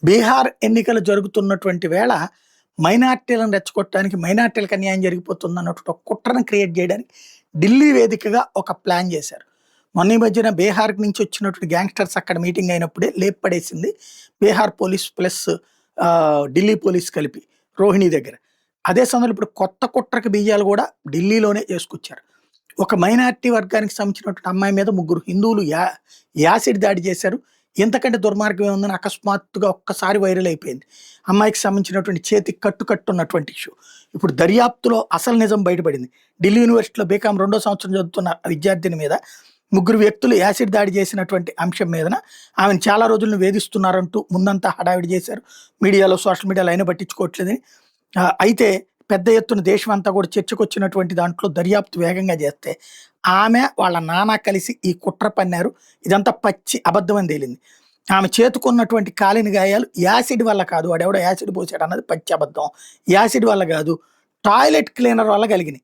బీహార్ ఎన్నికలు జరుగుతున్నటువంటి వేళ మైనార్టీలను రెచ్చగొట్టడానికి, మైనార్టీలకు అన్యాయం జరిగిపోతుంది అన్నటువంటి ఒక కుట్రను క్రియేట్ చేయడానికి ఢిల్లీ వేదికగా ఒక ప్లాన్ చేశారు. మొన్న ఈ మధ్యన బీహార్ నుంచి వచ్చినటువంటి గ్యాంగ్స్టర్స్ అక్కడ మీటింగ్ అయినప్పుడే లేపడేసింది Bihar police plus Delhi police కలిపి రోహిణి దగ్గర. అదే సమయంలో ఇప్పుడు కొత్త కుట్రకి బీజాలు కూడా ఢిల్లీలోనే చేసుకొచ్చారు. ఒక మైనారిటీ వర్గానికి సంబంధించినటువంటి అమ్మాయి మీద ముగ్గురు హిందువులు యాసిడ్ దాడి చేశారు. ఎంతకంటే దుర్మార్గం ఏముందని అకస్మాత్తుగా ఒక్కసారి వైరల్ అయిపోయింది. అమ్మాయికి సంబంధించినటువంటి చేతికి కట్టున్నటువంటి ఇష్యూ. ఇప్పుడు దర్యాప్తులో అసలు నిజం బయటపడింది. ఢిల్లీ యూనివర్సిటీలో బీకాం 2వ సంవత్సరం చదువుతున్న విద్యార్థిని మీద ముగ్గురు వ్యక్తులు యాసిడ్ దాడి చేసినటువంటి అంశం మీదన ఆమెను చాలా రోజులను వేధిస్తున్నారంటూ ముందంతా హడావిడి చేశారు. మీడియాలో, సోషల్ మీడియాలో అయినా పట్టించుకోవట్లేదని. అయితే పెద్ద ఎత్తున దేశం అంతా కూడా చర్చకు వచ్చినటువంటి దాంట్లో దర్యాప్తు వేగంగా చేస్తే ఆమె వాళ్ళ నాన్న కలిసి ఈ కుట్ర పన్నారు. ఇదంతా పచ్చి అబద్ధం అని తేలింది. ఆమె చేతుకున్నటువంటి కాలిన గాయాలు యాసిడ్ వల్ల కాదు, వాడెవడో యాసిడ్ పోసాడు అన్నది పచ్చి అబద్ధం. యాసిడ్ వల్ల కాదు, టాయిలెట్ క్లీనర్ వల్ల కలిగినాయి.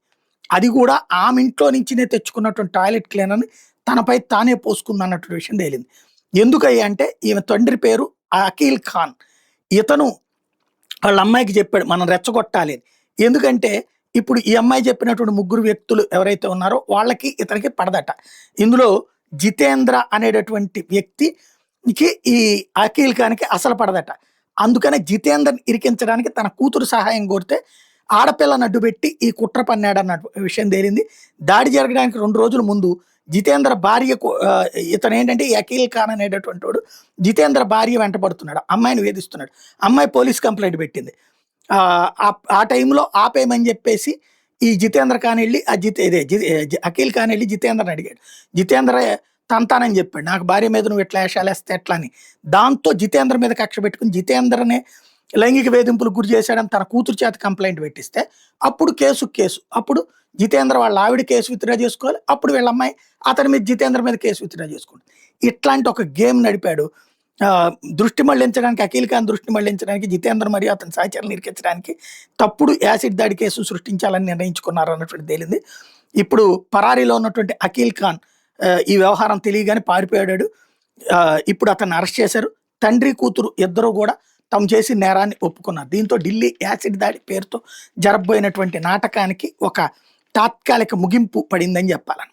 అది కూడా ఆమె ఇంట్లో నుంచినే తెచ్చుకున్నటువంటి టాయిలెట్ క్లీనర్ని తనపై తానే పోసుకుంది అన్నటువంటి విషయం తేలింది. ఎందుకయ్యా అంటే ఈమె తండ్రి పేరు అఖిల్ ఖాన్. ఇతను వాళ్ళ అమ్మాయికి చెప్పాడు మనం రెచ్చగొట్టాలి అని. ఎందుకంటే ఇప్పుడు ఈ అమ్మాయి చెప్పినటువంటి ముగ్గురు వ్యక్తులు ఎవరైతే ఉన్నారో వాళ్ళకి ఇతనికి పడదట. ఇందులో జితేంద్ర అనేటటువంటి వ్యక్తికి ఈ అఖిల్ ఖాన్కి అసలు పడదట. అందుకనే జితేంద్రని ఇరికించడానికి తన కూతురు సహాయం కోరితే ఆడపిల్లను అడ్డుపెట్టి ఈ కుట్ర పన్నాడన్న విషయం తేలింది. దాడి జరగడానికి 2 రోజుల ముందు జితేంద్ర భార్య ఇతను ఏంటంటే ఈ అఖిల్ ఖాన్ అనేటటువంటి వాడు జితేంద్ర భార్య వెంటబడుతున్నాడు, అమ్మాయిని వేధిస్తున్నాడు. అమ్మాయి పోలీస్ కంప్లైంట్ పెట్టింది. ఆ టైంలో ఆపేయమని చెప్పేసి ఈ జితేంద్ర ఖాన్ వెళ్ళి అఖిల్ ఖాన్ వెళ్ళి జితేంద్రని అడిగాడు. జితేంద్ర తంతానని చెప్పాడు, నాకు భార్య మీద నువ్వు ఎట్లా వేషాలేస్తే ఎట్లా అని. దాంతో జితేంద్ర మీద కక్ష పెట్టుకుని జితేంద్రనే లైంగిక వేధింపులకు గురి చేశాడని తన కూతురు చేత కంప్లైంట్ పెట్టిస్తే అప్పుడు కేసు అప్పుడు జితేంద్ర వాళ్ళ ఆవిడ కేసు విత్డ్రా చేసుకోవాలి. అప్పుడు వీళ్ళ అమ్మాయి అతని మీద జితేంద్ర మీద కేసు విత్డ్రా చేసుకుంటుంది. ఇట్లాంటి ఒక గేమ్ నడిపాడు. దృష్టి మళ్లించడానికి, అఖిల్ ఖాన్ దృష్టి మళ్లించడానికి, జితేంద్ర మరియు అతని సహచరులు ఇరికించడానికి తప్పుడు యాసిడ్ దాడి కేసు సృష్టించాలని నిర్ణయించుకున్నారు అన్నటువంటి తేలింది. ఇప్పుడు పరారీలో ఉన్నటువంటి అఖిల్ ఖాన్ ఈ వ్యవహారం తెలియగానే పారిపోయాడు. ఇప్పుడు అతన్ని అరెస్ట్ చేశారు. తండ్రి కూతురు ఇద్దరు కూడా తాము చేసిన నేరాన్ని ఒప్పుకున్నారు. దీంతో ఢిల్లీ యాసిడ్ దాడి పేరుతో జరగబోయినటువంటి నాటకానికి ఒక తాత్కాలిక ముగింపు పడిందని చెప్పాలి.